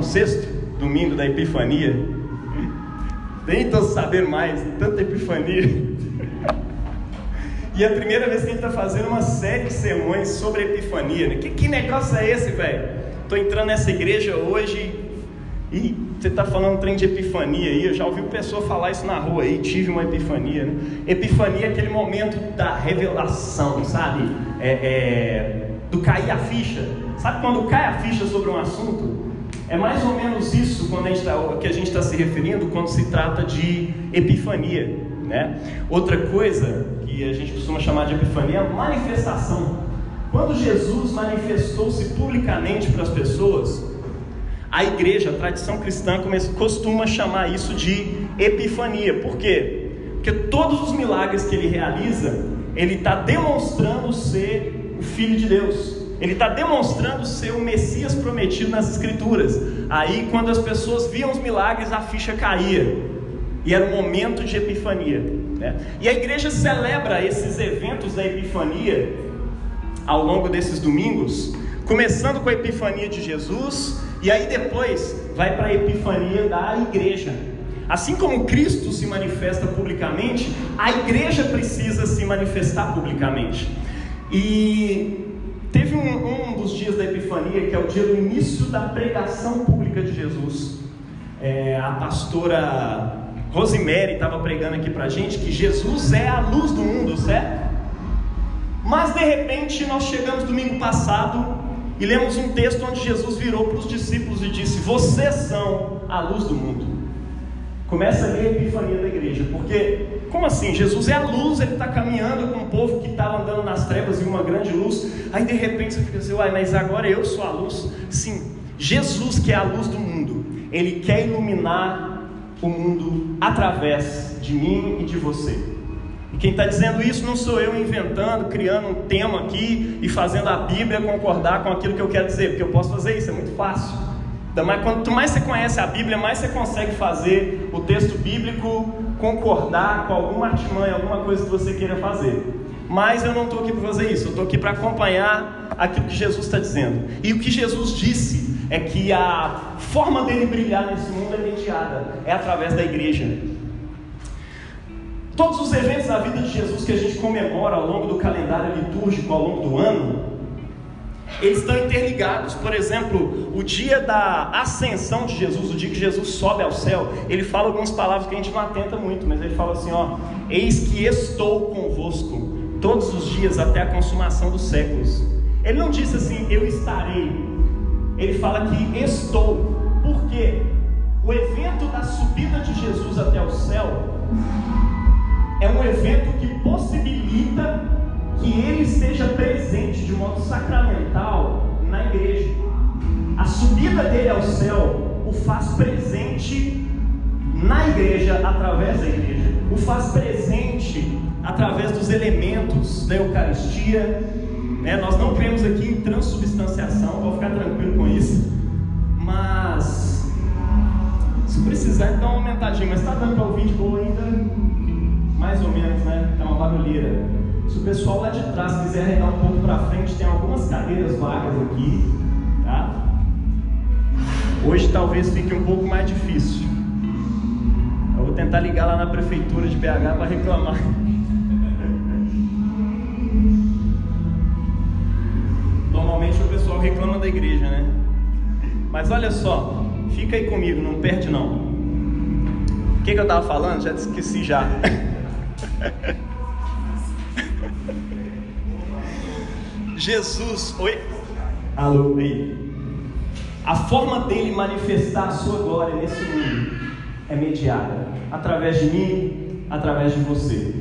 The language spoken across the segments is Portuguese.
Sexto domingo da Epifania. Nem estou sabendo mais, tanta Epifania. E é a primeira vez que a gente está fazendo uma série de sermões sobre a Epifania, né? Que negócio é esse, velho? Estou entrando nessa igreja hoje e você está falando um trem de Epifania aí. Eu já ouvi pessoa falar isso na rua aí, tive uma Epifania, né? Epifania é aquele momento da revelação, sabe? Do cair a ficha. Sabe quando cai a ficha sobre um assunto? É mais ou menos isso que a gente está se referindo quando se trata de epifania, né? Outra coisa que a gente costuma chamar de epifania é a manifestação. Quando Jesus manifestou-se publicamente para as pessoas, a igreja, a tradição cristã costuma chamar isso de epifania. Por quê? Porque todos os milagres que ele realiza, ele está demonstrando ser o Filho de Deus. Ele está demonstrando ser o Messias prometido nas Escrituras. Aí, quando as pessoas viam os milagres, a ficha caía. E era um momento de epifania, né? E a igreja celebra esses eventos da epifania ao longo desses domingos, começando com a epifania de Jesus, e aí depois vai para a epifania da igreja. Assim como Cristo se manifesta publicamente, a igreja precisa se manifestar publicamente. E teve um dos dias da Epifania, que é o dia do início da pregação pública de Jesus. A pastora Rosemary estava pregando aqui pra gente que Jesus é a luz do mundo, certo? Mas de repente nós chegamos domingo passado e lemos um texto onde Jesus virou para os discípulos e disse: vocês são a luz do mundo. Começa ali a epifania da igreja, porque, como assim? Jesus é a luz, ele está caminhando com um povo que estava andando nas trevas e uma grande luz. Aí de repente você fica assim: uai, mas agora eu sou a luz? Sim, Jesus, que é a luz do mundo, ele quer iluminar o mundo através de mim e de você. E quem está dizendo isso não sou eu inventando, criando um tema aqui e fazendo a Bíblia concordar com aquilo que eu quero dizer, porque eu posso fazer isso, é muito fácil. Quanto mais você conhece a Bíblia, mais você consegue fazer o texto bíblico concordar com alguma artimanha, alguma coisa que você queira fazer. Mas eu não estou aqui para fazer isso, eu estou aqui para acompanhar aquilo que Jesus está dizendo. E o que Jesus disse é que a forma dele brilhar nesse mundo é mediada, é através da igreja. Todos os eventos da vida de Jesus que a gente comemora ao longo do calendário litúrgico, ao longo do ano, eles estão interligados. Por exemplo, o dia da ascensão de Jesus, o dia que Jesus sobe ao céu, ele fala algumas palavras que a gente não atenta muito, mas ele fala assim, eis que estou convosco todos os dias até a consumação dos séculos. Ele não disse assim, eu estarei. Ele fala que estou. Por quê? O evento da subida de Jesus até o céu é um evento que possibilita que ele esteja presente de modo sacramental na igreja. A subida dele ao céu o faz presente na igreja, através da igreja, o faz presente através dos elementos da Eucaristia, né? Nós não cremos aqui em transubstanciação, vou ficar tranquilo com isso, mas se precisar dá uma aumentadinha, mas está dando para ouvir de boa ainda? Mais ou menos, né? Tá uma barulheira. Se o pessoal lá de trás quiser arredar um pouco para frente, tem algumas cadeiras vagas aqui, tá? Hoje talvez fique um pouco mais difícil. Eu vou tentar ligar lá na prefeitura de BH para reclamar. Normalmente o pessoal reclama da igreja, né? Mas olha só, fica aí comigo, não perde não. O que eu estava falando? Já esqueci já. Jesus, oi? Alô, aí. A forma dele manifestar a sua glória nesse mundo é mediada através de mim, através de você.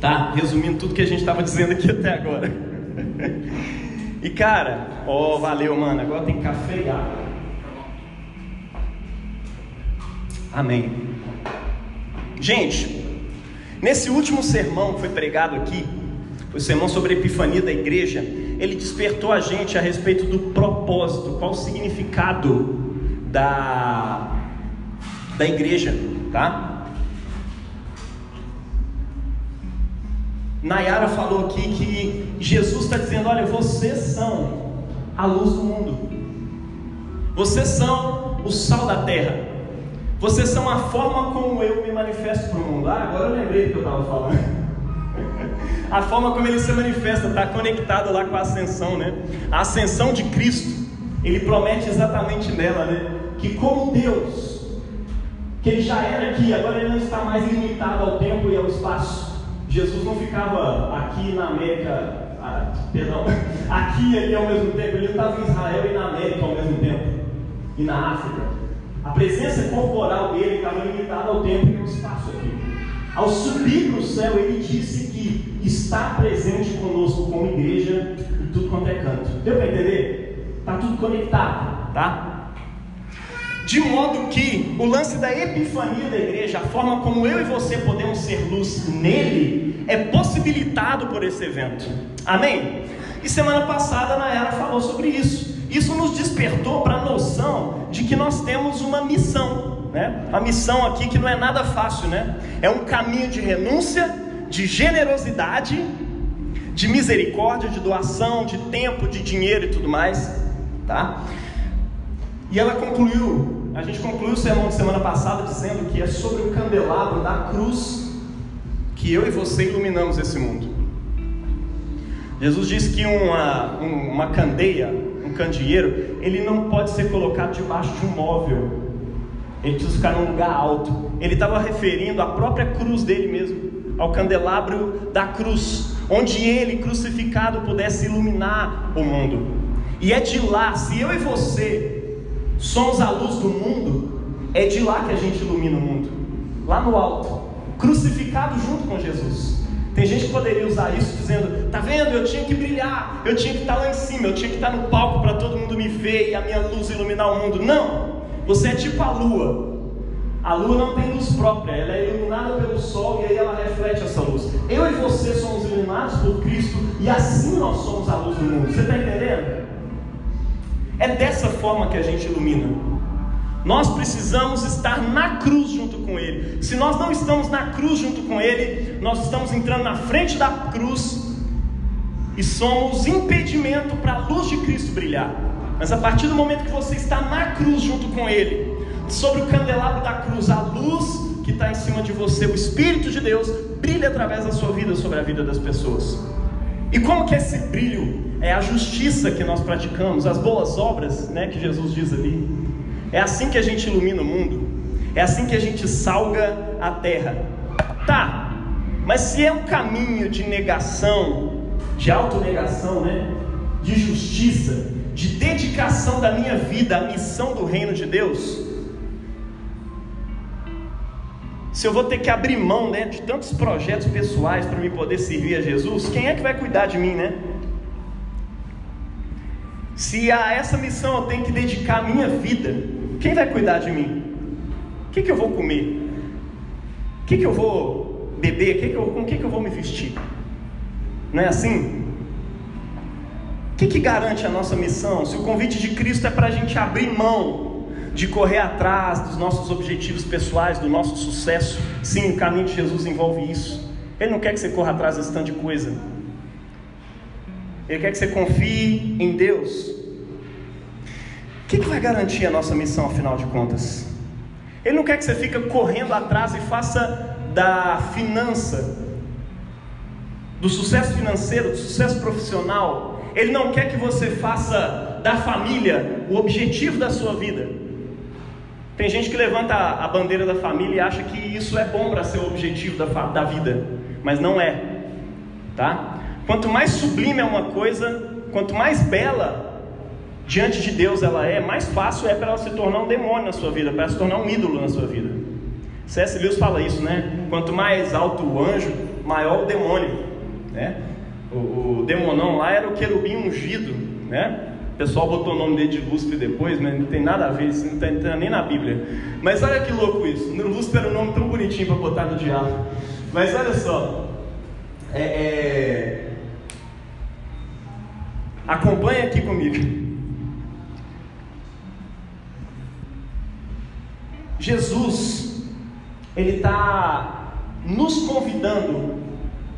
Tá? Resumindo tudo que a gente estava dizendo aqui até agora. E cara, valeu, mano. Agora tem café e água. Amém. Gente, nesse último sermão que foi pregado aqui, foi o sermão sobre a epifania da igreja, ele despertou a gente a respeito do propósito, qual o significado da igreja, tá? Nayara falou aqui que Jesus está dizendo: olha, vocês são a luz do mundo, vocês são o sal da terra, vocês são a forma como eu me manifesto para o mundo. Agora eu lembrei do que eu estava falando. A forma como ele se manifesta está conectado lá com a ascensão, né? A ascensão de Cristo, ele promete exatamente nela, né? Que como Deus, que ele já era aqui, agora ele não está mais limitado ao tempo e ao espaço. Jesus não ficava aqui na América, aqui e ali ao mesmo tempo. Ele estava em Israel e na América ao mesmo tempo, e na África. A presença corporal dele estava limitada ao tempo e ao espaço aqui. Ao subir para o céu, ele disse que está presente conosco como igreja em tudo quanto é canto. Deu para entender? Está tudo conectado, tá? De modo que o lance da epifania da igreja, a forma como eu e você podemos ser luz nele, é possibilitado por esse evento. Amém? E semana passada a Nayara falou sobre isso. Isso nos despertou para a noção de que nós temos uma missão, né? A missão aqui que não é nada fácil, né? É um caminho de renúncia, de generosidade, de misericórdia, de doação, de tempo, de dinheiro e tudo mais, tá? E ela concluiu, a gente concluiu o sermão de semana passada dizendo que é sobre o candelabro da cruz que eu e você iluminamos esse mundo. Jesus disse que uma candeia, um candeeiro, ele não pode ser colocado debaixo de um móvel, ele precisa ficar num lugar alto. Ele estava referindo à própria cruz dele mesmo, ao candelabro da cruz, onde ele crucificado pudesse iluminar o mundo. E é de lá, se eu e você somos a luz do mundo, é de lá que a gente ilumina o mundo, lá no alto, crucificado junto com Jesus. Tem gente que poderia usar isso dizendo: tá vendo, eu tinha que brilhar, eu tinha que estar lá em cima, eu tinha que estar no palco para todo mundo me ver e a minha luz iluminar o mundo. Não, você é tipo a lua. A lua não tem luz própria, ela é iluminada pelo sol e aí ela reflete essa luz. Eu e você somos iluminados por Cristo e assim nós somos a luz do mundo. Você está entendendo? É dessa forma que a gente ilumina. Nós precisamos estar na cruz junto com Ele. Se nós não estamos na cruz junto com Ele, nós estamos entrando na frente da cruz e somos impedimento para a luz de Cristo brilhar. Mas a partir do momento que você está na cruz junto com Ele, sobre o candelabro da cruz, a luz que está em cima de você, o Espírito de Deus, brilha através da sua vida sobre a vida das pessoas. E como que esse brilho é a justiça que nós praticamos, as boas obras, né, que Jesus diz ali. É assim que a gente ilumina o mundo, é assim que a gente salga a terra. Tá, mas se é um caminho de negação, de autonegação, né, de justiça, de dedicação da minha vida à missão do reino de Deus, se eu vou ter que abrir mão, né, de tantos projetos pessoais para me poder servir a Jesus, quem é que vai cuidar de mim, né? Se a essa missão eu tenho que dedicar a minha vida, quem vai cuidar de mim? O que eu vou comer? O que eu vou beber? Com o que eu vou me vestir? Não é assim? O que garante a nossa missão? Se o convite de Cristo é para a gente abrir mão de correr atrás dos nossos objetivos pessoais, do nosso sucesso, sim, o caminho de Jesus envolve isso. Ele não quer que você corra atrás desse tanto de coisa. Ele quer que você confie em Deus. O que vai garantir a nossa missão, afinal de contas? Ele não quer que você fique correndo atrás e faça da finança, do sucesso financeiro, do sucesso profissional. Ele não quer que você faça da família o objetivo da sua vida. Tem gente que levanta a bandeira da família e acha que isso é bom para ser o objetivo da vida, mas não é, tá? Quanto mais sublime é uma coisa, quanto mais bela diante de Deus ela é, mais fácil é para ela se tornar um demônio na sua vida, para ela se tornar um ídolo na sua vida. C.S. Lewis fala isso, né? Quanto mais alto o anjo, maior o demônio, né? O demonão lá era o querubim ungido, né? O pessoal botou o nome dele de Lúcifer depois, mas não tem nada a ver, isso não está nem na Bíblia. Mas olha que louco isso. Lúcifer era um nome tão bonitinho para botar no diabo. Mas olha só, acompanha aqui comigo. Jesus, Ele está nos convidando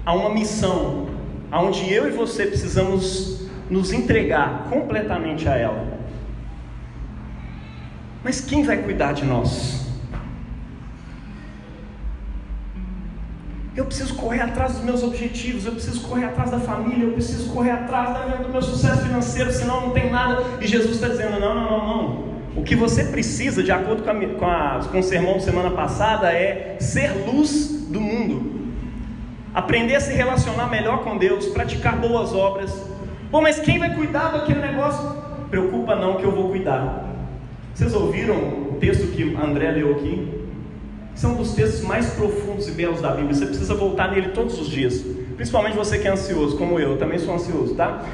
a uma missão, onde eu e você precisamos nos entregar completamente a ela. Mas quem vai cuidar de nós? Eu preciso correr atrás dos meus objetivos, eu preciso correr atrás da família, eu preciso correr atrás do meu sucesso financeiro, senão não tem nada. E Jesus está dizendo, não. O que você precisa, de acordo com o sermão de semana passada, é ser luz do mundo. Aprender a se relacionar melhor com Deus, praticar boas obras. Bom, mas quem vai cuidar daquele negócio? Preocupa não, que eu vou cuidar. Vocês ouviram o texto que André leu aqui? Esse é um dos textos mais profundos e belos da Bíblia. Você precisa voltar nele todos os dias. Principalmente você que é ansioso, como eu também sou ansioso, tá?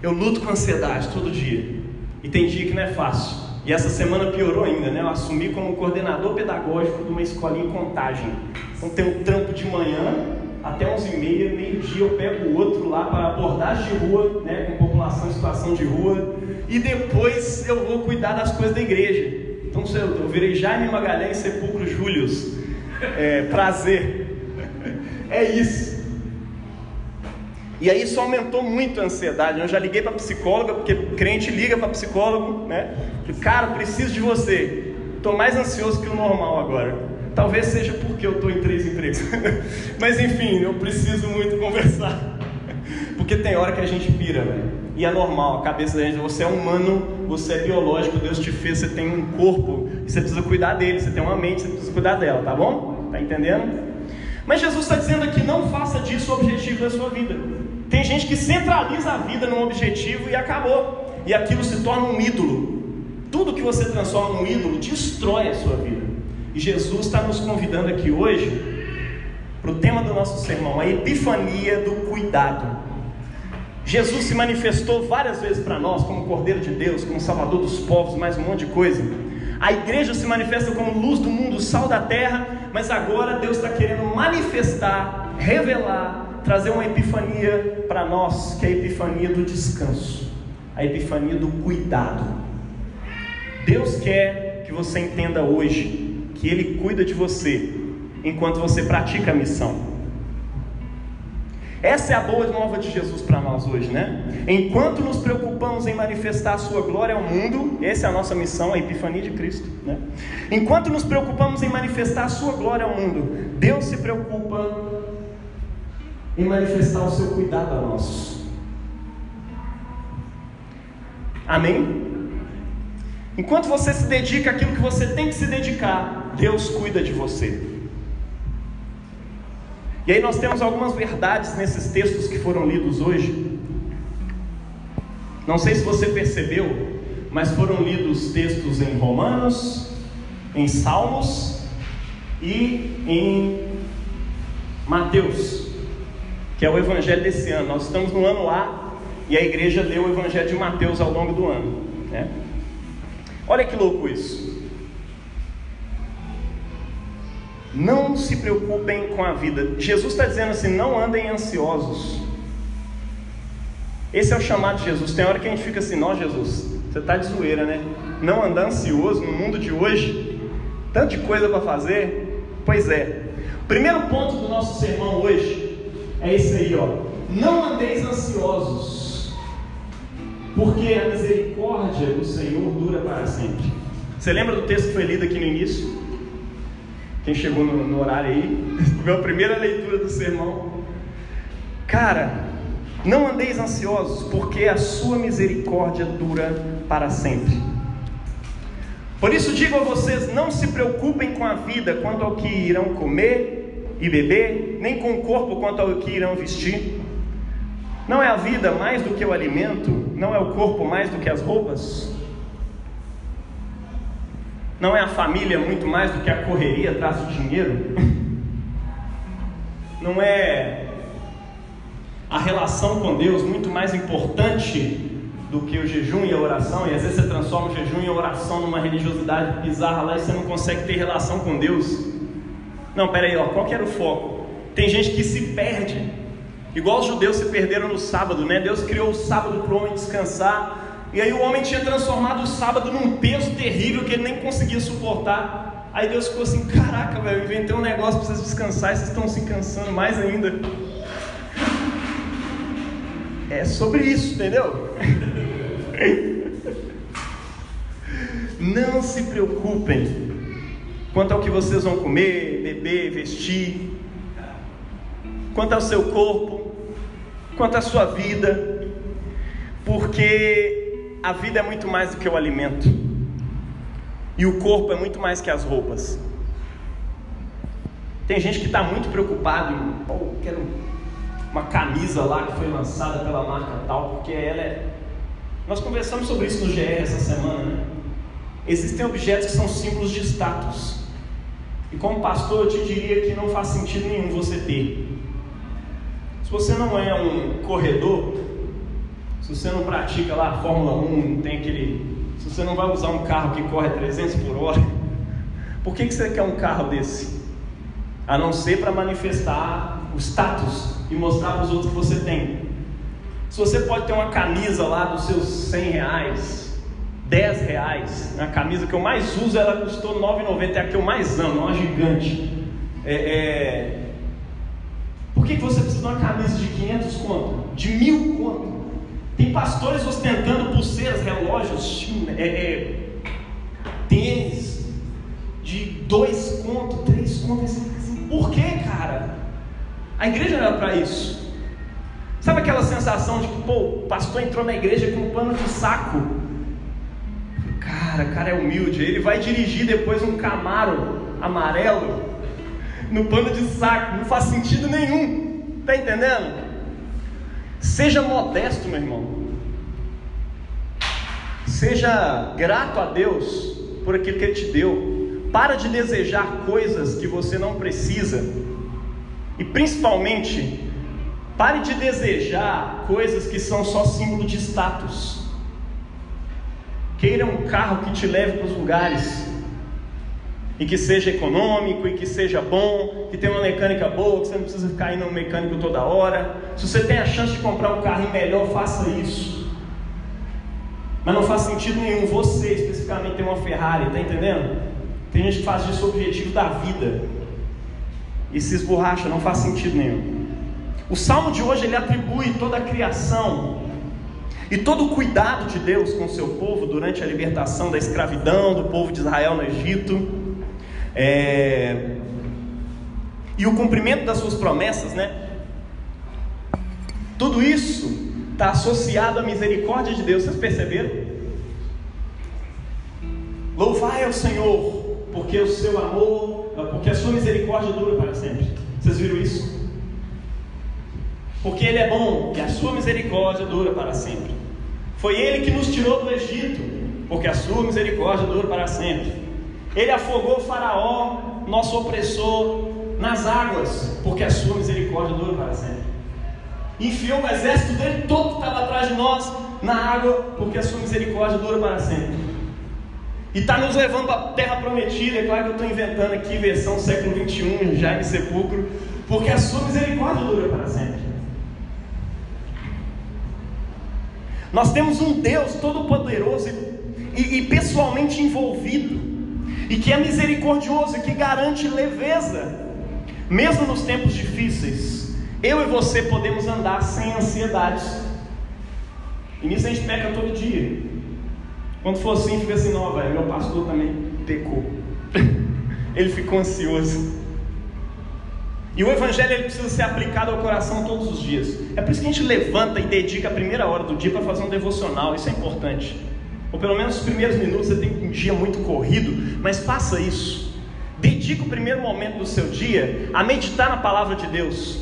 Eu luto com ansiedade todo dia. E tem dia que não é fácil. E essa semana piorou ainda, né? Eu assumi como coordenador pedagógico de uma escolinha em Contagem. Então tem um trampo de manhã até 11h30, meio-dia eu pego o outro lá para abordagem de rua, né? Com população em situação de rua. E depois eu vou cuidar das coisas da igreja. Então eu virei Jaime Magalhães Sepulcro Július. Prazer. É isso. E aí isso aumentou muito a ansiedade. Eu já liguei para psicóloga, porque crente liga para psicólogo, né? Falei, cara, preciso de você. Estou mais ansioso que o normal agora. Talvez seja porque eu estou em 3 empregos. Mas enfim, eu preciso muito conversar. Porque tem hora que a gente pira, velho. E é normal, a cabeça da gente, você é humano, você é biológico, Deus te fez, você tem um corpo, e você precisa cuidar dele, você tem uma mente, você precisa cuidar dela, tá bom? Tá entendendo? Mas Jesus está dizendo aqui, não faça disso o objetivo da sua vida. Tem gente que centraliza a vida num objetivo e acabou, e aquilo se torna um ídolo. Tudo que você transforma num ídolo destrói a sua vida. E Jesus está nos convidando aqui hoje para o tema do nosso sermão, a epifania do cuidado. Jesus se manifestou várias vezes para nós como Cordeiro de Deus, como Salvador dos povos, mais um monte de coisa. A igreja se manifesta como luz do mundo, sal da terra, mas agora Deus está querendo manifestar, revelar, trazer uma epifania para nós, que é a epifania do descanso, a epifania do cuidado. Deus quer que você entenda hoje que Ele cuida de você enquanto você pratica a missão. Essa é a boa nova de Jesus para nós hoje, né? Enquanto nos preocupamos em manifestar a sua glória ao mundo, essa é a nossa missão, a epifania de Cristo, né? Enquanto nos preocupamos em manifestar a sua glória ao mundo, Deus se preocupa em manifestar o seu cuidado a nós. Amém? Enquanto você se dedica àquilo que você tem que se dedicar, Deus cuida de você. E aí nós temos algumas verdades nesses textos que foram lidos hoje. Não sei se você percebeu, mas foram lidos textos em Romanos, em Salmos e em Mateus, que é o evangelho desse ano. Nós estamos no ano A e a igreja leu o evangelho de Mateus ao longo do ano, né? Olha que louco isso. Não se preocupem com a vida. Jesus está dizendo assim, não andem ansiosos. Esse é o chamado de Jesus. Tem hora que a gente fica assim, não, Jesus, você está de zoeira, né? Não andar ansioso no mundo de hoje, tanto de coisa para fazer. Pois é. O primeiro ponto do nosso sermão hoje é esse aí, ó. Não andeis ansiosos, porque a misericórdia do Senhor dura para sempre. Você lembra do texto que foi lido aqui no início? Quem chegou no horário aí, a primeira leitura do sermão. Cara, não andeis ansiosos, porque a sua misericórdia dura para sempre. Por isso digo a vocês, não se preocupem com a vida quanto ao que irão comer e beber, nem com o corpo quanto ao que irão vestir. Não é a vida mais do que o alimento? Não é o corpo mais do que as roupas? Não é a família muito mais do que a correria atrás do dinheiro? Não é a relação com Deus muito mais importante do que o jejum e a oração? E às vezes você transforma o jejum e a oração numa religiosidade bizarra lá e você não consegue ter relação com Deus. Não, peraí, ó, qual que era o foco? Tem gente que se perde, igual os judeus se perderam no sábado, né? Deus criou o sábado para o homem descansar. E aí o homem tinha transformado o sábado num peso terrível que ele nem conseguia suportar. Aí Deus ficou assim, caraca, velho, eu inventei um negócio para vocês descansar e vocês estão se cansando mais ainda. É sobre isso, entendeu? Não se preocupem quanto ao que vocês vão comer, beber, vestir, quanto ao seu corpo, quanto à sua vida, porque a vida é muito mais do que o alimento, e o corpo é muito mais que as roupas. Tem gente que está muito preocupado em, quero uma camisa lá que foi lançada pela marca tal, porque ela é... Nós conversamos sobre isso no GR essa semana, né? Existem objetos que são símbolos de status, e como pastor eu te diria que não faz sentido nenhum você ter. Se você não é um corredor, se você não pratica lá a Fórmula 1, não tem aquele... Se você não vai usar um carro que corre 300 por hora, por que você quer um carro desse? A não ser para manifestar o status e mostrar para os outros que você tem. Se você pode ter uma camisa lá dos seus 100 reais, 10 reais, a camisa que eu mais uso, ela custou R$9,90, é a que eu mais amo, é uma gigante. Por que você precisa de uma camisa de 500 conto? De 1.000 conto? Tem pastores ostentando pulseiras, relógios, tênis de 2 conto, 3 conto. Por que, cara? A igreja não era para isso. Sabe aquela sensação de que, o pastor entrou na igreja com um pano de saco? O cara é humilde, ele vai dirigir depois um Camaro amarelo no pano de saco, não faz sentido nenhum, tá entendendo? Seja modesto, meu irmão, seja grato a Deus por aquilo que Ele te deu, para de desejar coisas que você não precisa, e principalmente, pare de desejar coisas que são só símbolo de status. Queira um carro que te leve para os lugares, e que seja econômico, e que seja bom, que tenha uma mecânica boa, que você não precisa ficar indo no mecânico toda hora. Se você tem a chance de comprar um carrinho melhor, faça isso. Mas não faz sentido nenhum você especificamente ter uma Ferrari, tá entendendo? Tem gente que faz disso o objetivo da vida e se esborracha, não faz sentido nenhum. O salmo de hoje, ele atribui toda a criação e todo o cuidado de Deus com o seu povo durante a libertação da escravidão do povo de Israel no Egito, e o cumprimento das suas promessas, né? Tudo isso está associado à misericórdia de Deus. Vocês perceberam? Louvai ao Senhor, porque o seu amor, porque a sua misericórdia dura para sempre. Vocês viram isso? Porque Ele é bom e a sua misericórdia dura para sempre. Foi Ele que nos tirou do Egito, porque a sua misericórdia dura para sempre. Ele afogou o Faraó, nosso opressor, nas águas, porque a sua misericórdia dura para sempre. Enfiou o exército dele todo que estava atrás de nós na água, porque a sua misericórdia dura para sempre. E está nos levando para a terra prometida. É claro que eu estou inventando aqui versão século 21, Jaime Sepulcro, porque a sua misericórdia dura para sempre. Nós temos um Deus todo-poderoso e pessoalmente envolvido, e que é misericordioso e que garante leveza, mesmo nos tempos difíceis. Eu e você podemos andar sem ansiedades, e nisso a gente peca todo dia. Quando for assim, fica assim: não, velho, meu pastor também pecou. Ele ficou ansioso. E o evangelho, ele precisa ser aplicado ao coração todos os dias. É por isso que a gente levanta e dedica a primeira hora do dia para fazer um devocional. Isso é importante. Ou pelo menos os primeiros minutos. Você tem um dia muito corrido, mas faça isso. Dedique o primeiro momento do seu dia a meditar na palavra de Deus,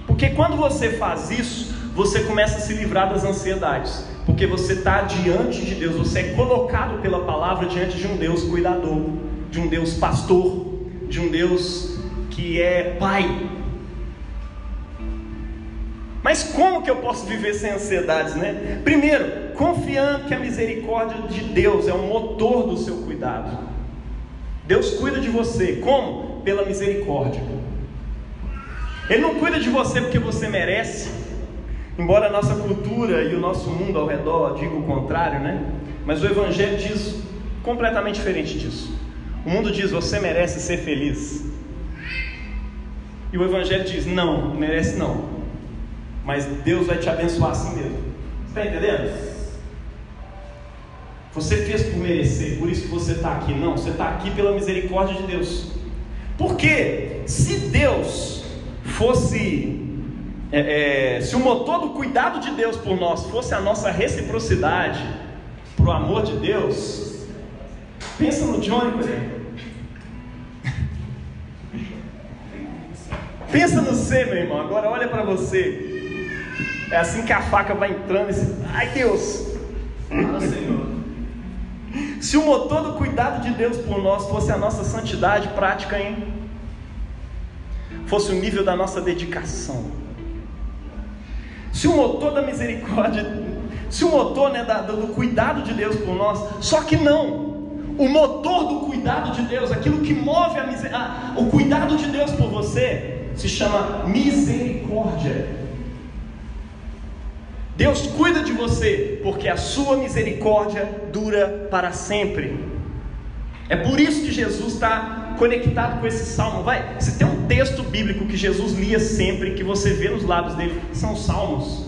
porque quando você faz isso, você começa a se livrar das ansiedades, porque você está diante de Deus. Você é colocado pela palavra diante de um Deus cuidador, de um Deus pastor, de um Deus que é Pai. Mas como que eu posso viver sem ansiedades, né? Primeiro, confiando que a misericórdia de Deus é o motor do seu cuidado. Deus cuida de você. Como? Pela misericórdia. Ele não cuida de você porque você merece, embora a nossa cultura e o nosso mundo ao redor diga o contrário, né? Mas o evangelho diz completamente diferente disso. O mundo diz: você merece ser feliz. E o evangelho diz: não, merece não, mas Deus vai te abençoar assim mesmo. está entendendo? Você fez por merecer, por isso que você está aqui. Não, você está aqui pela misericórdia de Deus. Porque se Deus fosse... se o motor do cuidado de Deus por nós fosse a nossa reciprocidade pro amor de Deus, pensa no Johnny, por exemplo. Pensa no você, meu irmão. Agora olha para você. É assim que a faca vai entrando. Ai, Deus. Ah, Senhor. Se o motor do cuidado de Deus por nós fosse a nossa santidade prática, hein? Fosse o nível da nossa dedicação. Se o motor da misericórdia, se o motor, né, do cuidado de Deus por nós, só que não. O motor do cuidado de Deus, aquilo que move o cuidado de Deus por você, se chama misericórdia. Deus cuida de você, porque a sua misericórdia dura para sempre. É por isso que Jesus está conectado com esse salmo. Se tem um texto bíblico que Jesus lia sempre, que você vê nos lábios dele, são os salmos.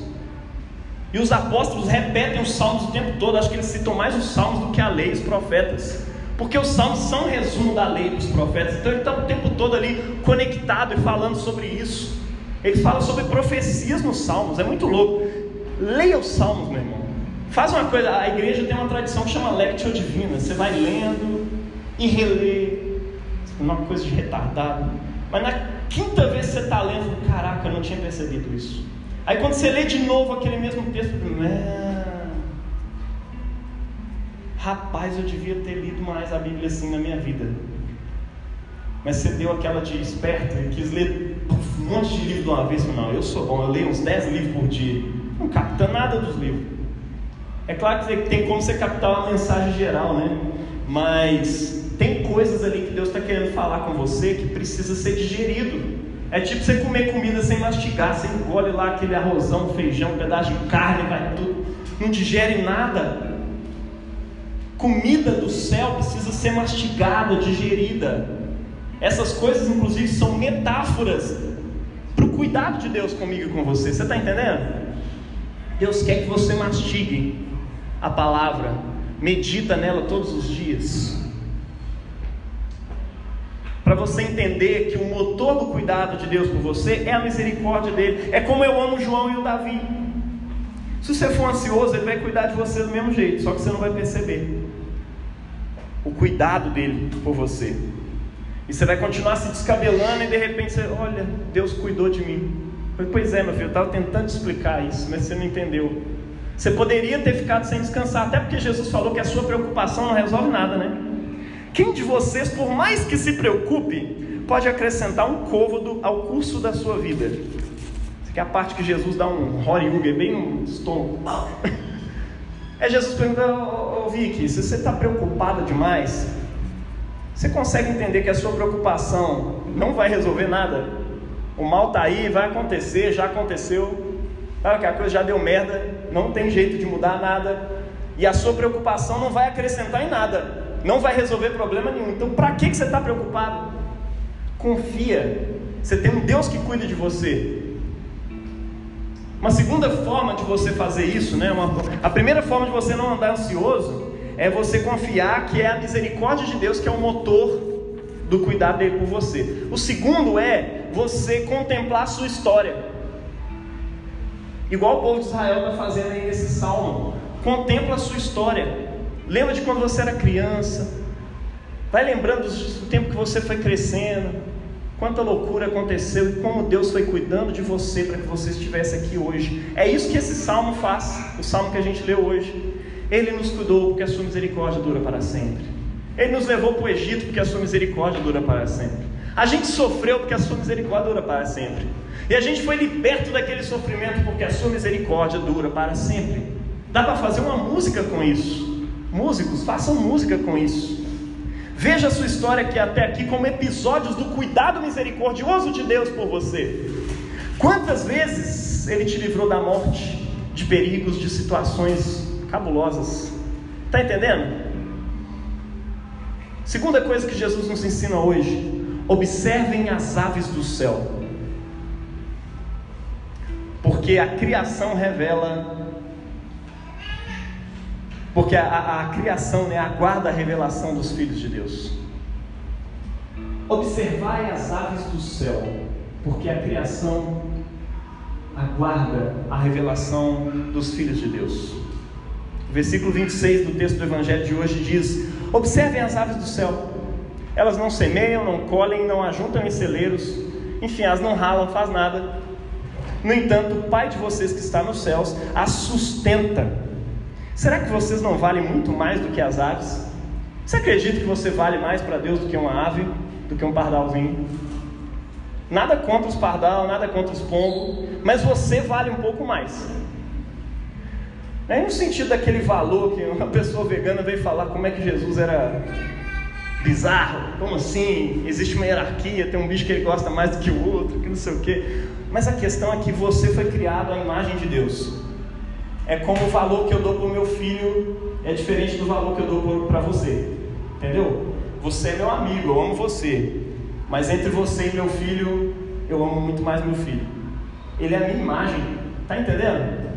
E os apóstolos repetem os salmos o tempo todo. Acho que eles citam mais os salmos do que a lei, os profetas, porque os salmos são um resumo da lei dos profetas. Então ele está o tempo todo ali conectado e falando sobre isso. Ele fala sobre profecias nos salmos, é muito louco. Leia os salmos, meu irmão. Faz uma coisa, a igreja tem uma tradição que chama Lectio Divina. Você vai lendo e relê, uma coisa de retardado. Mas na quinta vez que você está lendo, caraca, eu não tinha percebido isso. Aí quando você lê de novo aquele mesmo texto, rapaz, eu devia ter lido mais a Bíblia assim na minha vida. Mas você deu aquela de esperto e quis ler um monte de livro de uma vez. Não, eu sou bom, eu leio uns 10 livros por dia. Não capta nada dos livros. É claro que tem como você captar uma mensagem geral, né? Mas tem coisas ali que Deus está querendo falar com você que precisa ser digerido. É tipo você comer comida sem mastigar. Você engole lá aquele arrozão, feijão, um pedaço de carne, vai tudo, não digere nada. Comida do céu precisa ser mastigada, digerida. Essas coisas inclusive são metáforas para o cuidado de Deus comigo e com você. Você está entendendo? Deus quer que você mastigue a palavra, medita nela todos os dias, para você entender que o motor do cuidado de Deus por você é a misericórdia dele. É como eu amo o João e o Davi. Se você for ansioso, ele vai cuidar de você do mesmo jeito, só que você não vai perceber o cuidado dele por você. E você vai continuar se descabelando e de repente você, olha, Deus cuidou de mim. Pois é, meu filho, eu estava tentando explicar isso, mas você não entendeu. Você poderia ter ficado sem descansar, até porque Jesus falou que a sua preocupação não resolve nada, né? Quem de vocês, por mais que se preocupe, pode acrescentar um côvado ao curso da sua vida? Essa aqui é a parte que Jesus dá um horiuga, bem no estômago. É Jesus perguntando, Vicky, se você está preocupada demais, você consegue entender que a sua preocupação não vai resolver nada? O mal está aí, vai acontecer, já aconteceu. Claro que a coisa já deu merda, não tem jeito de mudar nada. E a sua preocupação não vai acrescentar em nada, não vai resolver problema nenhum. Então para que você está preocupado? Confia, você tem um Deus que cuida de você. Uma segunda forma de você fazer isso, né? A primeira forma de você não andar ansioso é você confiar que é a misericórdia de Deus que é o motor do cuidado dele por você. O segundo é você contemplar a sua história, igual o povo de Israel está fazendo aí nesse salmo. Contempla a sua história. Lembra de quando você era criança, vai lembrando do tempo que você foi crescendo, quanta loucura aconteceu e como Deus foi cuidando de você para que você estivesse aqui hoje. É isso que esse salmo faz, o salmo que a gente leu hoje. Ele nos cuidou porque a sua misericórdia dura para sempre. Ele nos levou para o Egito porque a sua misericórdia dura para sempre. A gente sofreu porque a sua misericórdia dura para sempre. E a gente foi liberto daquele sofrimento porque a sua misericórdia dura para sempre. Dá para fazer uma música com isso. Músicos, façam música com isso. Veja a sua história aqui até aqui como episódios do cuidado misericordioso de Deus por você. Quantas vezes Ele te livrou da morte, de perigos, de situações cabulosas. Está entendendo? Segunda coisa que Jesus nos ensina hoje: observem as aves do céu, porque a criação revela Porque a criação, né, aguarda a revelação dos filhos de Deus. Observai as aves do céu, porque a criação aguarda a revelação dos filhos de Deus. O versículo 26 do texto do Evangelho de hoje diz: observem as aves do céu, elas não semeiam, não colhem, não ajuntam em celeiros, enfim, elas não ralam, faz nada. No entanto, o Pai de vocês que está nos céus as sustenta. Será que vocês não valem muito mais do que as aves? Você acredita que você vale mais para Deus do que uma ave, do que um pardalzinho? Nada contra os pardal, nada contra os pombos, mas você vale um pouco mais. Não é no sentido daquele valor que uma pessoa vegana veio falar como é que Jesus era bizarro, como assim? Existe uma hierarquia, tem um bicho que ele gosta mais do que o outro, que não sei o quê. Mas a questão é que você foi criado à imagem de Deus. É como o valor que eu dou para o meu filho é diferente do valor que eu dou para você, entendeu? Você é meu amigo, eu amo você, mas entre você e meu filho, eu amo muito mais meu filho. Ele é a minha imagem, tá entendendo?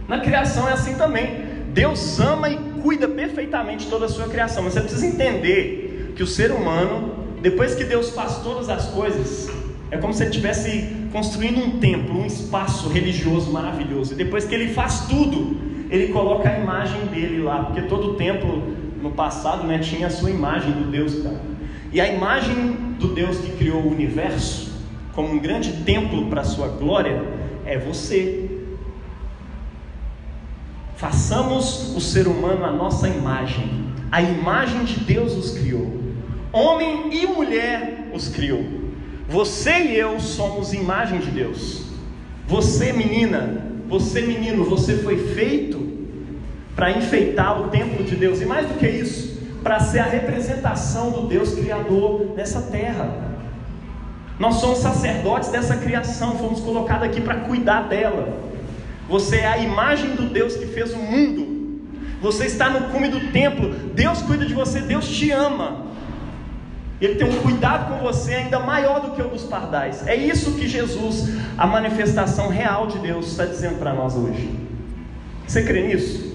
Na criação é assim também. Deus ama e cuida perfeitamente toda a sua criação, mas você precisa entender que o ser humano, depois que Deus faz todas as coisas, é como se ele estivesse construindo um templo, um espaço religioso maravilhoso. E depois que ele faz tudo, ele coloca a imagem dele lá, porque todo templo no passado, né, tinha a sua imagem do Deus, cara. E a imagem do Deus que criou o universo como um grande templo para a sua glória é você. Façamos o ser humano a nossa imagem. A imagem de Deus os criou. Homem e mulher os criou. Você e eu somos imagem de Deus. Você, menina, você, menino, você foi feito para enfeitar o templo de Deus. E mais do que isso, para ser a representação do Deus Criador nessa terra. Nós somos sacerdotes dessa criação. Fomos colocados aqui para cuidar dela. Você é a imagem do Deus que fez o mundo. Você está no cume do templo. Deus cuida de você, Deus te ama. Ele tem um cuidado com você ainda maior do que o dos pardais. É isso que Jesus, a manifestação real de Deus, está dizendo para nós hoje. Você crê nisso?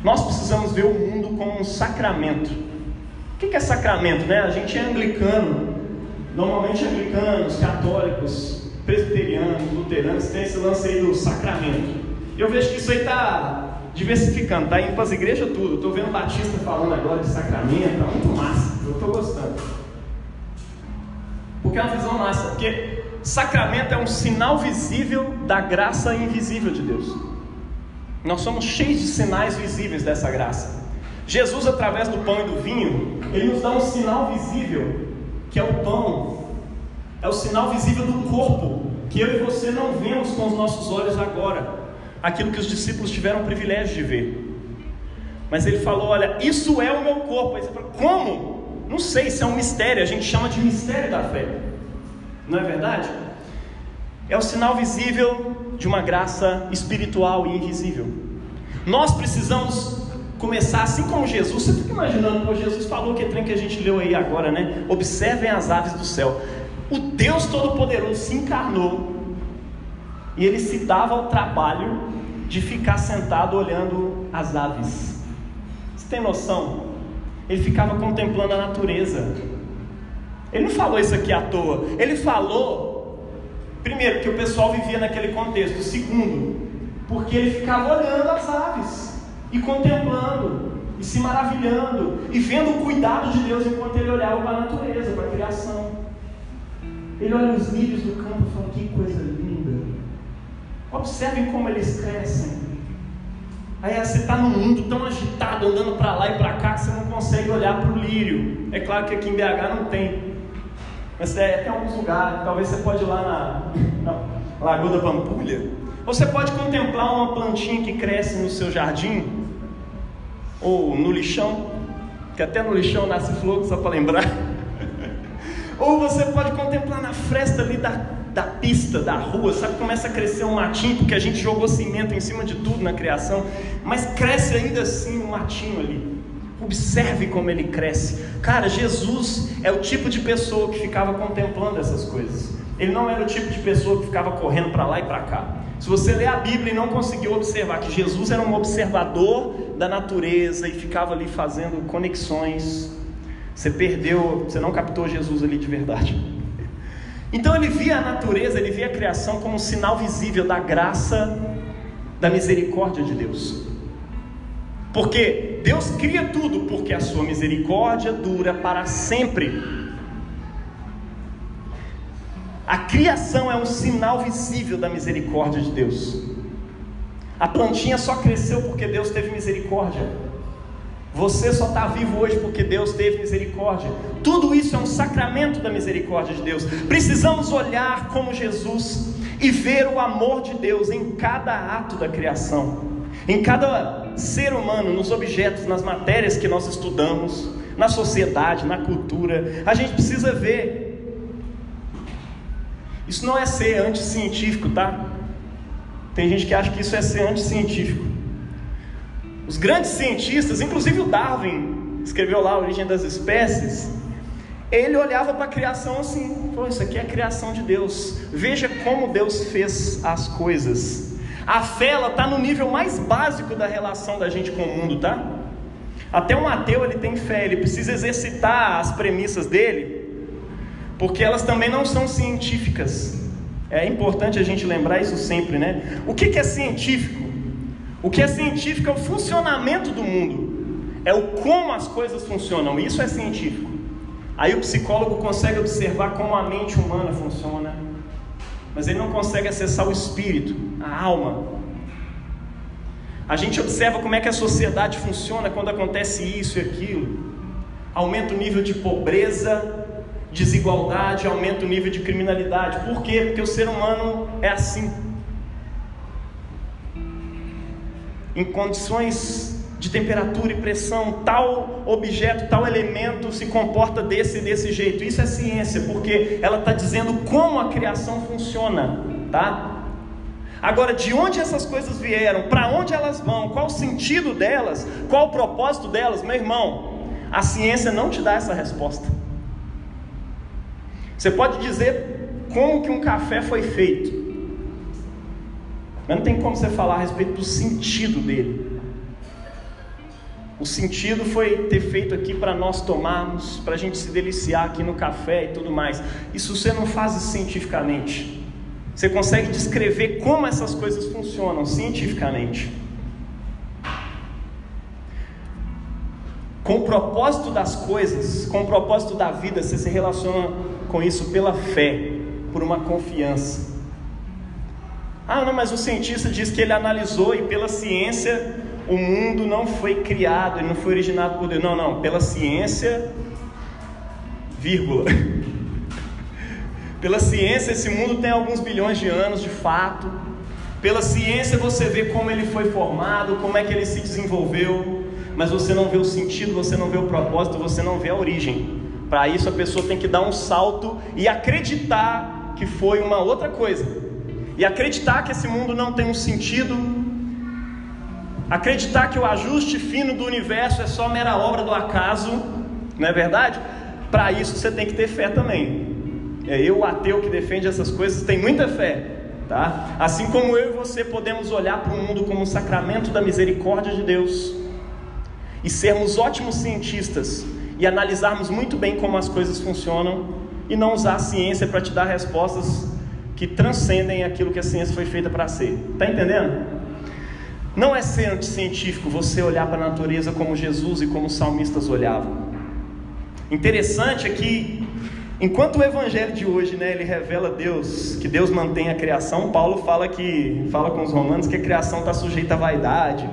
Nós precisamos ver o mundo como um sacramento. O que é sacramento, né? A gente é anglicano. Normalmente anglicanos, católicos, presbiterianos, luteranos, tem esse lance aí do sacramento. E eu vejo que isso aí está diversificando, está indo para as igrejas tudo. Estou vendo Batista falando agora de sacramento, está muito massa, eu estou gostando. Porque é uma visão massa, porque sacramento é um sinal visível da graça invisível de Deus. Nós somos cheios de sinais visíveis dessa graça. Jesus, através do pão e do vinho, Ele nos dá um sinal visível, que é o pão. É o sinal visível do corpo, que eu e você não vemos com os nossos olhos agora. Aquilo que os discípulos tiveram o privilégio de ver. Mas Ele falou, olha, isso é o meu corpo. Aí você fala, como? Não sei, isso é um mistério. A gente chama de mistério da fé. Não é verdade? É o sinal visível de uma graça espiritual e invisível. Nós precisamos começar assim como Jesus. Você fica imaginando, como Jesus falou, que trem que a gente leu aí agora, né? Observem as aves do céu. O Deus Todo-Poderoso se encarnou e Ele se dava ao trabalho de ficar sentado olhando as aves. Você tem noção? Ele ficava contemplando a natureza. Ele não falou isso aqui à toa. Ele falou, primeiro, que o pessoal vivia naquele contexto. Segundo, porque ele ficava olhando as aves e contemplando e se maravilhando e vendo o cuidado de Deus enquanto ele olhava para a natureza, para a criação. Ele olha os lírios do campo e fala, que coisa linda. Observem como eles crescem. Aí você está num mundo tão agitado, andando para lá e para cá, que você não consegue olhar para o lírio. É claro que aqui em BH não tem, mas tem alguns lugares. Talvez você pode ir lá na Lagoa da Pampulha, ou você pode contemplar uma plantinha que cresce no seu jardim, ou no lixão, que até no lixão nasce flor, só para lembrar. Ou você pode contemplar na fresta ali da pista, da rua, sabe? Começa a crescer um matinho, porque a gente jogou cimento em cima de tudo na criação, mas cresce ainda assim um matinho ali. Observe como ele cresce. Cara, Jesus é o tipo de pessoa que ficava contemplando essas coisas. Ele não era o tipo de pessoa que ficava correndo para lá e para cá. Se você ler a Bíblia e não conseguiu observar que Jesus era um observador da natureza e ficava ali fazendo conexões, você perdeu, você não captou Jesus ali de verdade. Então ele via a natureza, ele via a criação como um sinal visível da graça, da misericórdia de Deus. Porque Deus cria tudo, porque a sua misericórdia dura para sempre. A criação é um sinal visível da misericórdia de Deus. A plantinha só cresceu porque Deus teve misericórdia. Você só está vivo hoje porque Deus teve misericórdia. Tudo isso é um sacramento da misericórdia de Deus. Precisamos olhar como Jesus e ver o amor de Deus em cada ato da criação, em cada ser humano, nos objetos, nas matérias que nós estudamos, na sociedade, na cultura. A gente precisa ver. Isso não é ser anticientífico, tá? Tem gente que acha que isso é ser anticientífico. Os grandes cientistas, inclusive o Darwin, escreveu lá A Origem das Espécies, ele olhava para a criação assim, falou, isso aqui é a criação de Deus, veja como Deus fez as coisas. A fé, ela está no nível mais básico da relação da gente com o mundo, tá? Até um ateu, ele tem fé, ele precisa exercitar as premissas dele, porque elas também não são científicas. É importante a gente lembrar isso sempre, né? O que é científico? O que é científico é o funcionamento do mundo, é o como as coisas funcionam, isso é científico. Aí o psicólogo consegue observar como a mente humana funciona, mas ele não consegue acessar o espírito, a alma. A gente observa como é que a sociedade funciona quando acontece isso e aquilo. Aumenta o nível de pobreza, desigualdade, aumenta o nível de criminalidade. Por quê? Porque o ser humano é assim. Em condições de temperatura e pressão, tal objeto, tal elemento se comporta desse jeito. Isso é ciência, porque ela está dizendo como a criação funciona, tá? Agora, de onde essas coisas vieram, para onde elas vão, qual o sentido delas, qual o propósito delas, meu irmão, a ciência não te dá essa resposta. Você pode dizer como que um café foi feito, mas não tem como você falar a respeito do sentido dele. O sentido foi ter feito aqui para nós tomarmos, para a gente se deliciar aqui no café e tudo mais. Isso você não faz cientificamente. Você consegue descrever como essas coisas funcionam cientificamente. Com o propósito das coisas, com o propósito da vida, você se relaciona com isso pela fé, por uma confiança. Ah, não, mas o cientista diz que ele analisou e pela ciência o mundo não foi criado, ele não foi originado por Deus. Não, pela ciência, vírgula. Pela ciência esse mundo tem alguns bilhões de anos de fato. Pela ciência você vê como ele foi formado, como é que ele se desenvolveu, mas você não vê o sentido, você não vê o propósito, você não vê a origem. Para isso a pessoa tem que dar um salto e acreditar que foi uma outra coisa. E acreditar que esse mundo não tem um sentido, acreditar que o ajuste fino do universo é só mera obra do acaso, não é verdade? Para isso você tem que ter fé também. Eu, o ateu que defende essas coisas, tem muita fé, tá? Assim como eu e você podemos olhar para o mundo como um sacramento da misericórdia de Deus e sermos ótimos cientistas e analisarmos muito bem como as coisas funcionam e não usar a ciência para te dar respostas que transcendem aquilo que a ciência foi feita para ser. Está entendendo? Não é ser anticientífico você olhar para a natureza como Jesus e como os salmistas olhavam. Interessante é que, enquanto o evangelho de hoje, né, ele revela Deus, que Deus mantém a criação, Paulo fala com os romanos que a criação está sujeita à vaidade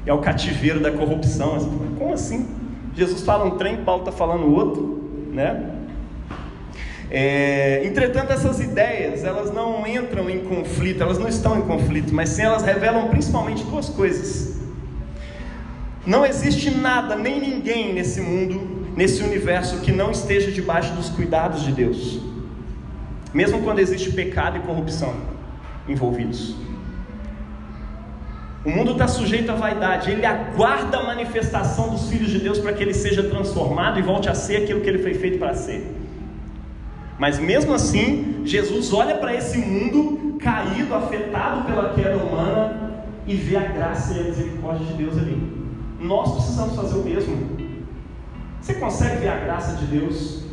e ao cativeiro da corrupção. Como assim? Jesus fala um trem, Paulo está falando outro, né? Entretanto, essas ideias, elas não entram em conflito, elas não estão em conflito, mas sim elas revelam principalmente duas coisas. Não existe nada, nem ninguém nesse mundo, nesse universo, que não esteja debaixo dos cuidados de Deus, mesmo quando existe pecado e corrupção envolvidos. O mundo está sujeito à vaidade, ele aguarda a manifestação dos filhos de Deus para que ele seja transformado e volte a ser aquilo que ele foi feito para ser. Mas mesmo assim, Jesus olha para esse mundo caído, afetado pela queda humana, e ver a graça e a misericórdia de Deus ali. Nós precisamos fazer o mesmo. Você consegue ver a graça de Deus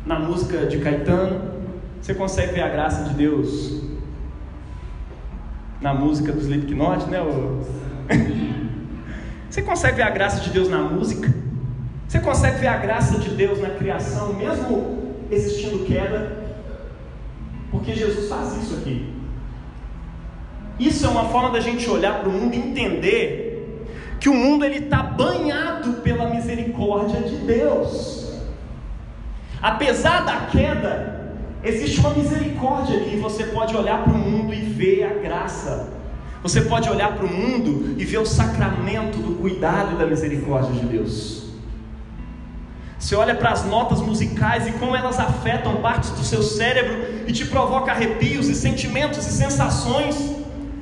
na música de Caetano? Você consegue ver a graça de Deus na música do Slipknot, né? Você consegue ver a graça de Deus na música? Você consegue ver a graça de Deus na criação, mesmo existindo queda? Porque Jesus faz isso aqui. Isso é uma forma da gente olhar para o mundo e entender que o mundo está banhado pela misericórdia de Deus. Apesar da queda, existe uma misericórdia ali. Você pode olhar para o mundo e ver a graça. Você pode olhar para o mundo e ver o sacramento do cuidado e da misericórdia de Deus. Você olha para as notas musicais e como elas afetam partes do seu cérebro e te provoca arrepios e sentimentos e sensações.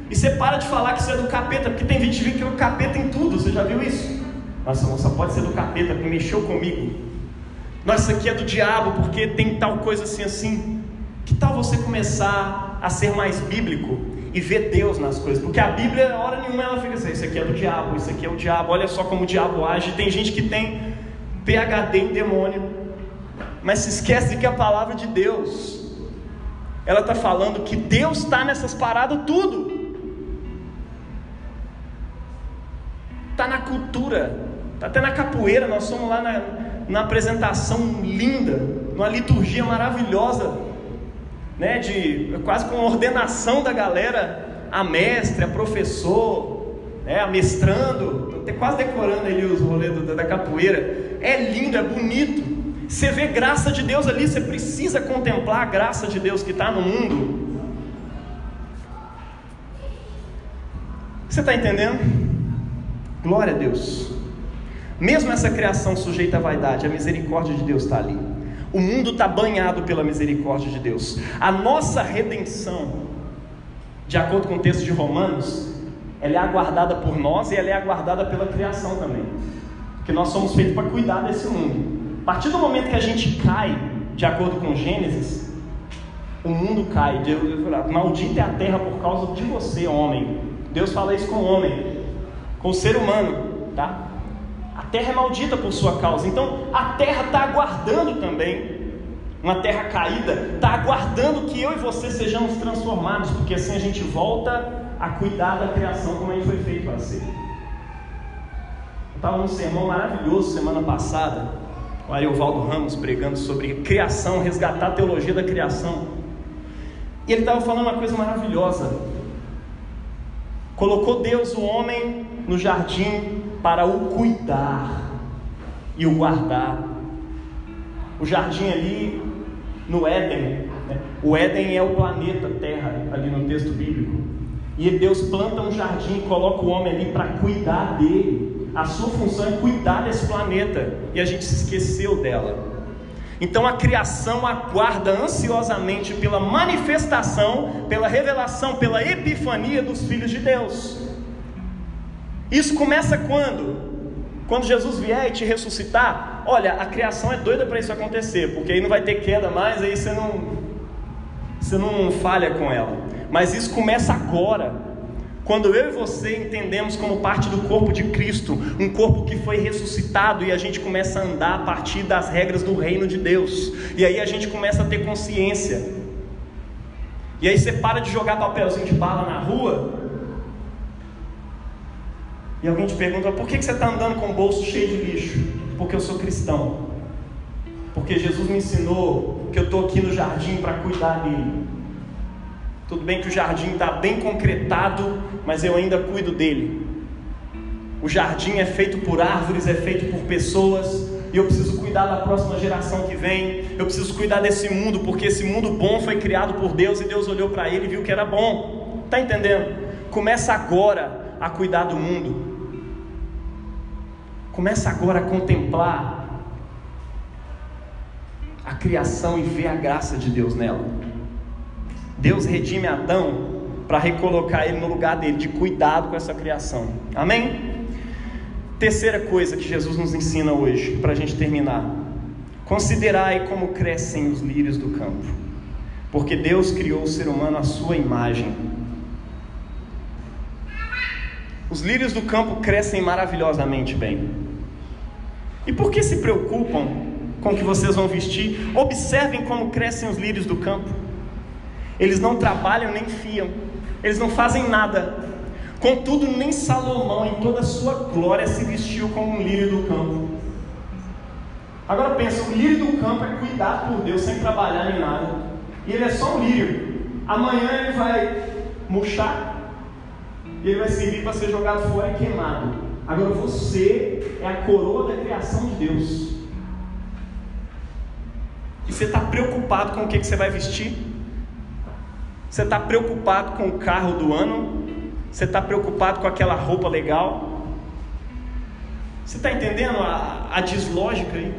E você para de falar que isso é do capeta, porque tem gente que é o capeta em tudo. Você já viu isso? Nossa, não só pode ser do capeta porque mexeu comigo. Nossa, isso aqui é do diabo porque tem tal coisa assim. Que tal você começar a ser mais bíblico e ver Deus nas coisas? Porque a Bíblia, hora nenhuma, ela fica assim: isso aqui é do diabo, isso aqui é o diabo, olha só como o diabo age. Tem gente que tem PhD em demônio, mas se esquece de que a palavra de Deus, ela está falando que Deus está nessas paradas tudo. Está na cultura, está até na capoeira. Nós somos lá na apresentação linda, numa liturgia maravilhosa, né, quase com a ordenação da galera, a mestre, a professor, né, a mestrando, estou quase decorando ali os rolês da capoeira. É lindo, é bonito. Você vê graça de Deus ali. Você precisa contemplar a graça de Deus que está no mundo. Você está entendendo? Glória a Deus. Mesmo essa criação sujeita à vaidade, a misericórdia de Deus está ali. O mundo está banhado pela misericórdia de Deus. A nossa redenção, de acordo com o texto de Romanos, ela é aguardada por nós e ela é aguardada pela criação também, porque nós somos feitos para cuidar desse mundo. A partir do momento que a gente cai, de acordo com Gênesis, o mundo cai. Maldita é a terra por causa de você, homem. Deus fala isso com o homem, com o ser humano, tá? A terra é maldita por sua causa. Então a terra está aguardando também, uma terra caída está aguardando que eu e você sejamos transformados, porque assim a gente volta a cuidar da criação como a gente foi feito para ser. Eu estava num sermão maravilhoso semana passada, o Ariovaldo Ramos pregando sobre criação, resgatar a teologia da criação, e ele estava falando uma coisa maravilhosa. Colocou Deus o homem no jardim para o cuidar e o guardar. O jardim ali no Éden, né? O Éden é o planeta Terra ali no texto bíblico, e Deus planta um jardim e coloca o homem ali para cuidar dele. A sua função é cuidar desse planeta, e a gente se esqueceu dela. Então a criação aguarda ansiosamente pela manifestação, pela revelação, pela epifania dos filhos de Deus. Isso começa quando? Quando Jesus vier e te ressuscitar. Olha, a criação é doida para isso acontecer, porque aí não vai ter queda mais, aí você não falha com ela. Mas isso começa agora, quando eu e você entendemos como parte do corpo de Cristo, um corpo que foi ressuscitado, e a gente começa a andar a partir das regras do reino de Deus, e aí a gente começa a ter consciência, e aí você para de jogar papelzinho de bala na rua, e alguém te pergunta: por que você está andando com o bolso cheio de lixo? Porque eu sou cristão, porque Jesus me ensinou que eu estou aqui no jardim para cuidar dele. Tudo bem que o jardim está bem concretado, mas eu ainda cuido dele. O jardim é feito por árvores, é feito por pessoas, e eu preciso cuidar da próxima geração que vem. Eu preciso cuidar desse mundo, porque esse mundo bom foi criado por Deus, e Deus olhou para ele e viu que era bom. Está entendendo? Começa agora a cuidar do mundo. Começa agora a contemplar a criação e ver a graça de Deus nela. Deus redime Adão para recolocar ele no lugar dele, de cuidado com essa criação. Amém? Terceira coisa que Jesus nos ensina hoje, para a gente terminar: considerai como crescem os lírios do campo. Porque Deus criou o ser humano à sua imagem. Os lírios do campo crescem maravilhosamente bem. E por que se preocupam com o que vocês vão vestir? Observem como crescem os lírios do campo. Eles não trabalham nem fiam, eles não fazem nada. Contudo, nem Salomão, em toda a sua glória, se vestiu como um lírio do campo. Agora pensa, o lírio do campo é cuidado por Deus sem trabalhar nem nada. E ele é só um lírio. Amanhã ele vai murchar e ele vai servir para ser jogado fora e queimado. Agora você é a coroa da criação de Deus. E você está preocupado com o que você vai vestir? Você está preocupado com o carro do ano? Você está preocupado com aquela roupa legal? Você está entendendo a deslógica aí?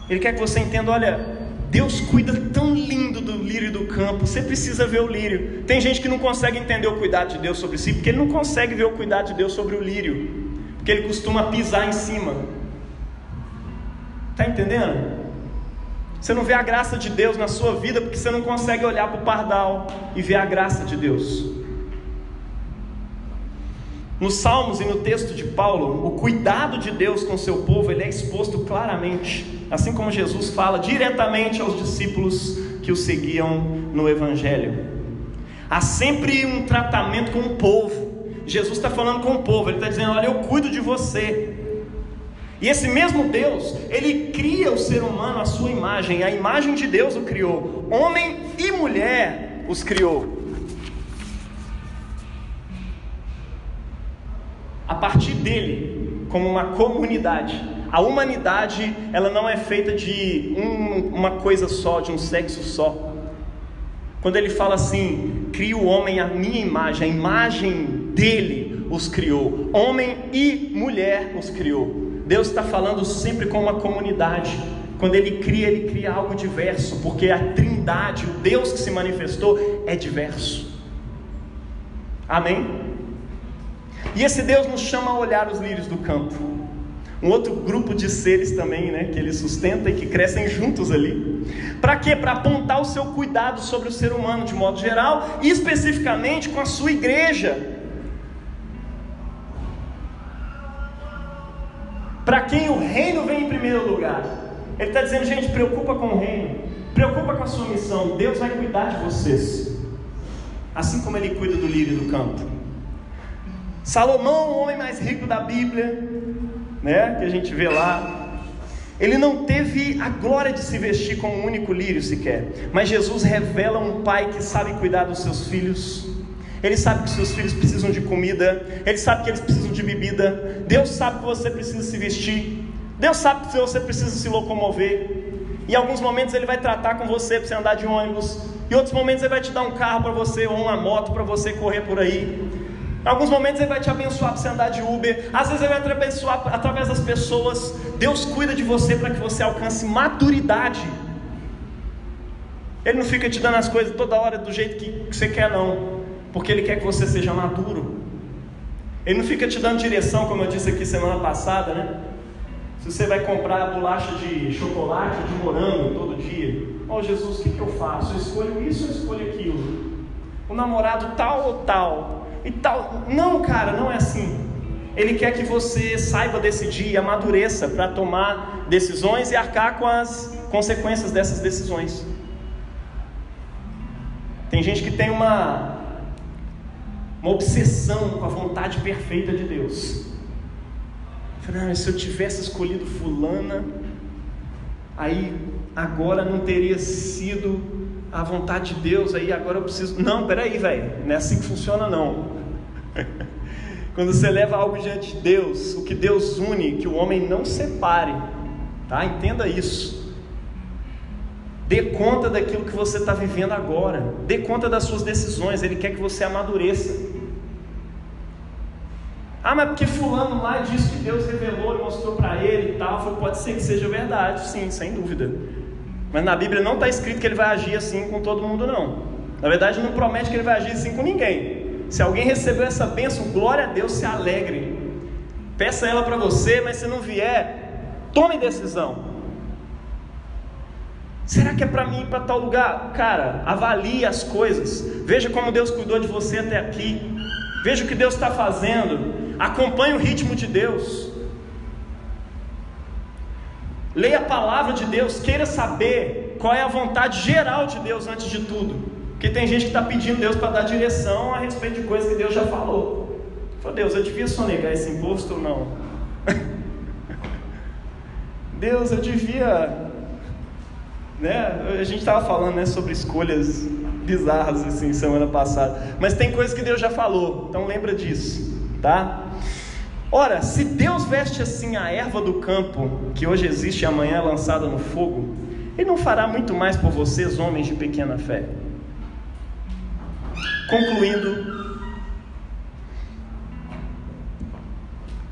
Ele quer que você entenda, olha, Deus cuida tão lindo do lírio do campo. Você precisa ver o lírio. Tem gente que não consegue entender o cuidado de Deus sobre si, porque ele não consegue ver o cuidado de Deus sobre o lírio, porque ele costuma pisar em cima. Está entendendo? Você não vê a graça de Deus na sua vida, porque você não consegue olhar para o pardal e ver a graça de Deus. Nos Salmos e no texto de Paulo, o cuidado de Deus com o seu povo, ele é exposto claramente, assim como Jesus fala diretamente aos discípulos que o seguiam no Evangelho. Há sempre um tratamento com o povo. Jesus está falando com o povo, ele está dizendo, olha, eu cuido de você. E esse mesmo Deus, ele cria o ser humano à sua imagem, a imagem de Deus o criou, homem e mulher os criou. A partir dele, como uma comunidade. A humanidade, ela não é feita de uma coisa só, de um sexo só. Quando ele fala assim, cria o homem à minha imagem, a imagem dele os criou, homem e mulher os criou. Deus está falando sempre com uma comunidade. Quando ele cria algo diverso, porque a Trindade, o Deus que se manifestou, é diverso. Amém? E esse Deus nos chama a olhar os lírios do campo. Um outro grupo de seres também, né, que ele sustenta e que crescem juntos ali. Para quê? Para apontar o seu cuidado sobre o ser humano de modo geral, e especificamente com a sua igreja. Para quem o reino vem em primeiro lugar. Ele está dizendo, gente, preocupa com o reino, preocupa com a sua missão. Deus vai cuidar de vocês, assim como ele cuida do lírio do campo. Salomão, o homem mais rico da Bíblia, né, que a gente vê lá, ele não teve a glória de se vestir como um único lírio sequer, mas Jesus revela um pai que sabe cuidar dos seus filhos. Ele sabe que seus filhos precisam de comida, ele sabe que eles precisam de bebida. Deus sabe que você precisa se vestir, Deus sabe que você precisa se locomover. Em alguns momentos ele vai tratar com você para você andar de ônibus, em outros momentos ele vai te dar um carro para você, ou uma moto para você correr por aí. Em alguns momentos ele vai te abençoar para você andar de Uber, às vezes ele vai te abençoar através das pessoas. Deus cuida de você para que você alcance maturidade. Ele não fica te dando as coisas toda hora do jeito que você quer, não, porque ele quer que você seja maduro. Ele não fica te dando direção, como eu disse aqui semana passada, né? Se você vai comprar bolacha de chocolate ou de morango todo dia, ó, Jesus, o que eu faço? Eu escolho isso ou eu escolho aquilo? O namorado tal ou tal e tal. Não, cara, não é assim. Ele quer que você saiba decidir e amadureça para tomar decisões e arcar com as consequências dessas decisões. Tem gente que tem uma obsessão com a vontade perfeita de Deus. Fala, se eu tivesse escolhido fulana, aí agora não teria sido a vontade de Deus, aí agora eu preciso... Não, peraí, velho, não é assim que funciona, não. Quando você leva algo diante de Deus, o que Deus une, que o homem não separe, tá? Entenda isso. Dê conta daquilo que você está vivendo agora, dê conta das suas decisões. Ele quer que você amadureça. Ah, mas porque fulano lá disse que Deus revelou e mostrou para ele e tal. Pode ser que seja verdade, sim, sem dúvida. Mas na Bíblia não está escrito que ele vai agir assim com todo mundo, não. Na verdade não promete que ele vai agir assim com ninguém. Se alguém recebeu essa bênção, glória a Deus, se alegre. Peça ela para você, mas se não vier, tome decisão. Será que é para mim ir para tal lugar? Cara, avalie as coisas. Veja como Deus cuidou de você até aqui. Veja o que Deus está fazendo. Acompanhe o ritmo de Deus. Leia a palavra de Deus. Queira saber qual é a vontade geral de Deus antes de tudo. Porque tem gente que está pedindo Deus para dar direção a respeito de coisas que Deus já falou. Fala, Deus, eu devia sonegar esse imposto ou não? Deus, eu devia... A gente estava falando, sobre escolhas bizarras assim semana passada, mas tem coisas que Deus já falou, então lembra disso, tá? Ora, se Deus veste assim a erva do campo, que hoje existe e amanhã é lançada no fogo, Ele não fará muito mais por vocês, homens de pequena fé? Concluindo,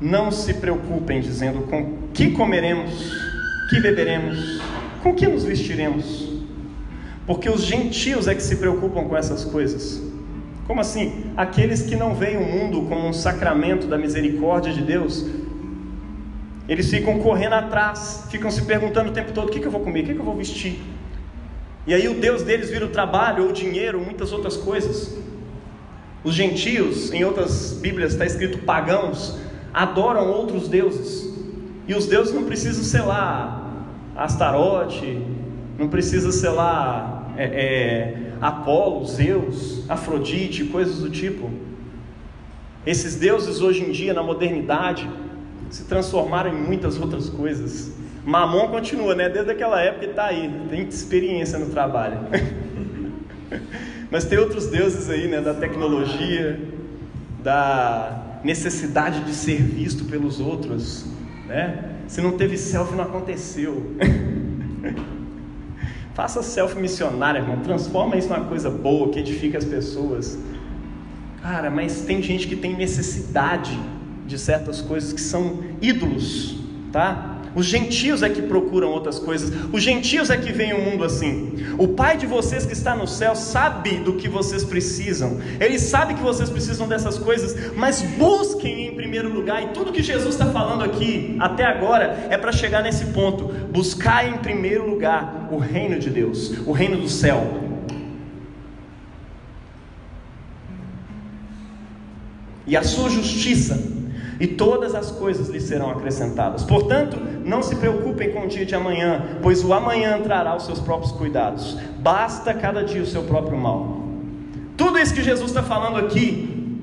não se preocupem dizendo com que comeremos, que beberemos, com que nos vestiremos? Porque os gentios é que se preocupam com essas coisas. Como assim? Aqueles que não veem o mundo como um sacramento da misericórdia de Deus, eles ficam correndo atrás, ficam se perguntando o tempo todo: o que eu vou comer, o que eu vou vestir? E aí o Deus deles vira o trabalho, ou o dinheiro, ou muitas outras coisas. Os gentios, em outras bíblias está escrito pagãos, adoram outros deuses. E os deuses não precisam ser lá Astarote, não precisa ser lá Apolo, Zeus, Afrodite, coisas do tipo. Esses deuses hoje em dia, na modernidade, se transformaram em muitas outras coisas. Mamon continua, desde aquela época ele está aí, tem experiência no trabalho. Mas tem outros deuses aí, da tecnologia, da necessidade de ser visto pelos outros, Se não teve selfie, não aconteceu. Faça selfie missionária, irmão. Transforma isso numa coisa boa, que edifica as pessoas. Cara, mas tem gente que tem necessidade de certas coisas que são ídolos, tá? Os gentios é que procuram outras coisas. Os gentios é que veem o mundo assim. O Pai de vocês que está no céu sabe do que vocês precisam. Ele sabe que vocês precisam dessas coisas, mas busquem em primeiro lugar. E tudo que Jesus está falando aqui até agora é para chegar nesse ponto: buscar em primeiro lugar o reino de Deus, o reino do céu. E a sua justiça, e todas as coisas lhe serão acrescentadas. Portanto, não se preocupem com o dia de amanhã, pois o amanhã trará os seus próprios cuidados. Basta cada dia o seu próprio mal. Tudo isso que Jesus está falando aqui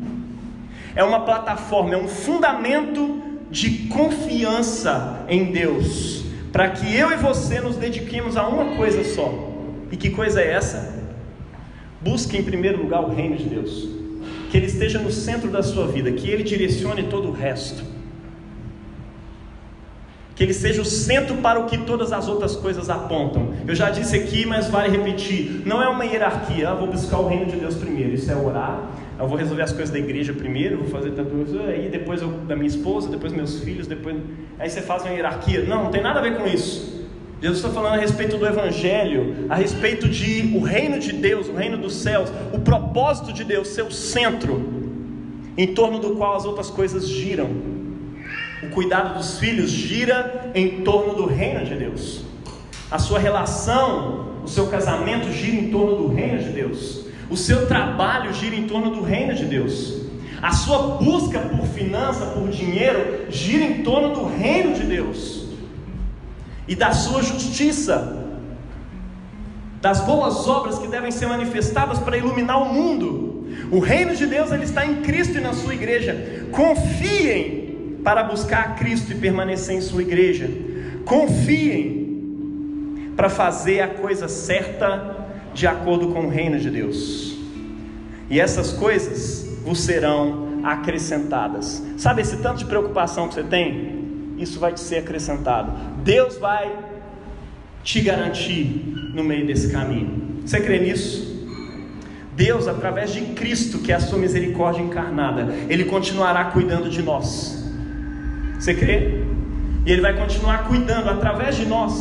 é uma plataforma, é um fundamento de confiança em Deus, para que eu e você nos dediquemos a uma coisa só. E que coisa é essa? Busque em primeiro lugar o reino de Deus, que Ele esteja no centro da sua vida, que Ele direcione todo o resto, que Ele seja o centro para o que todas as outras coisas apontam. Eu já disse aqui, mas vale repetir: não é uma hierarquia. Eu vou buscar o reino de Deus primeiro, isso é orar. Eu vou resolver as coisas da igreja primeiro, vou fazer tanto isso, aí depois da minha esposa, depois meus filhos, depois... Aí você faz uma hierarquia. Não tem nada a ver com isso. Jesus está falando a respeito do Evangelho, a respeito de o reino de Deus, o reino dos céus, o propósito de Deus ser o centro, em torno do qual as outras coisas giram. O cuidado dos filhos gira em torno do reino de Deus. A sua relação, o seu casamento gira em torno do reino de Deus. O seu trabalho gira em torno do reino de Deus. A sua busca por finança, por dinheiro, gira em torno do reino de Deus e da sua justiça, das boas obras que devem ser manifestadas para iluminar o mundo. O reino de Deus, ele está em Cristo e na sua igreja. Confiem para buscar a Cristo e permanecer em sua igreja. Confiem para fazer a coisa certa de acordo com o reino de Deus, e essas coisas vos serão acrescentadas. Sabe esse tanto de preocupação que você tem? Isso vai te ser acrescentado. Deus vai te garantir no meio desse caminho. Você crê nisso? Deus, através de Cristo, que é a sua misericórdia encarnada, Ele continuará cuidando de nós. Você crê? E Ele vai continuar cuidando através de nós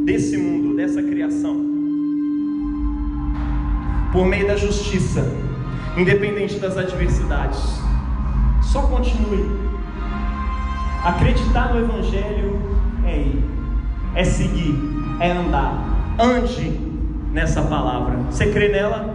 desse mundo, dessa criação, por meio da justiça, independente das adversidades. Só continue. Acreditar no Evangelho é ir, é seguir, é andar. ande nessa palavra. Você crê nela?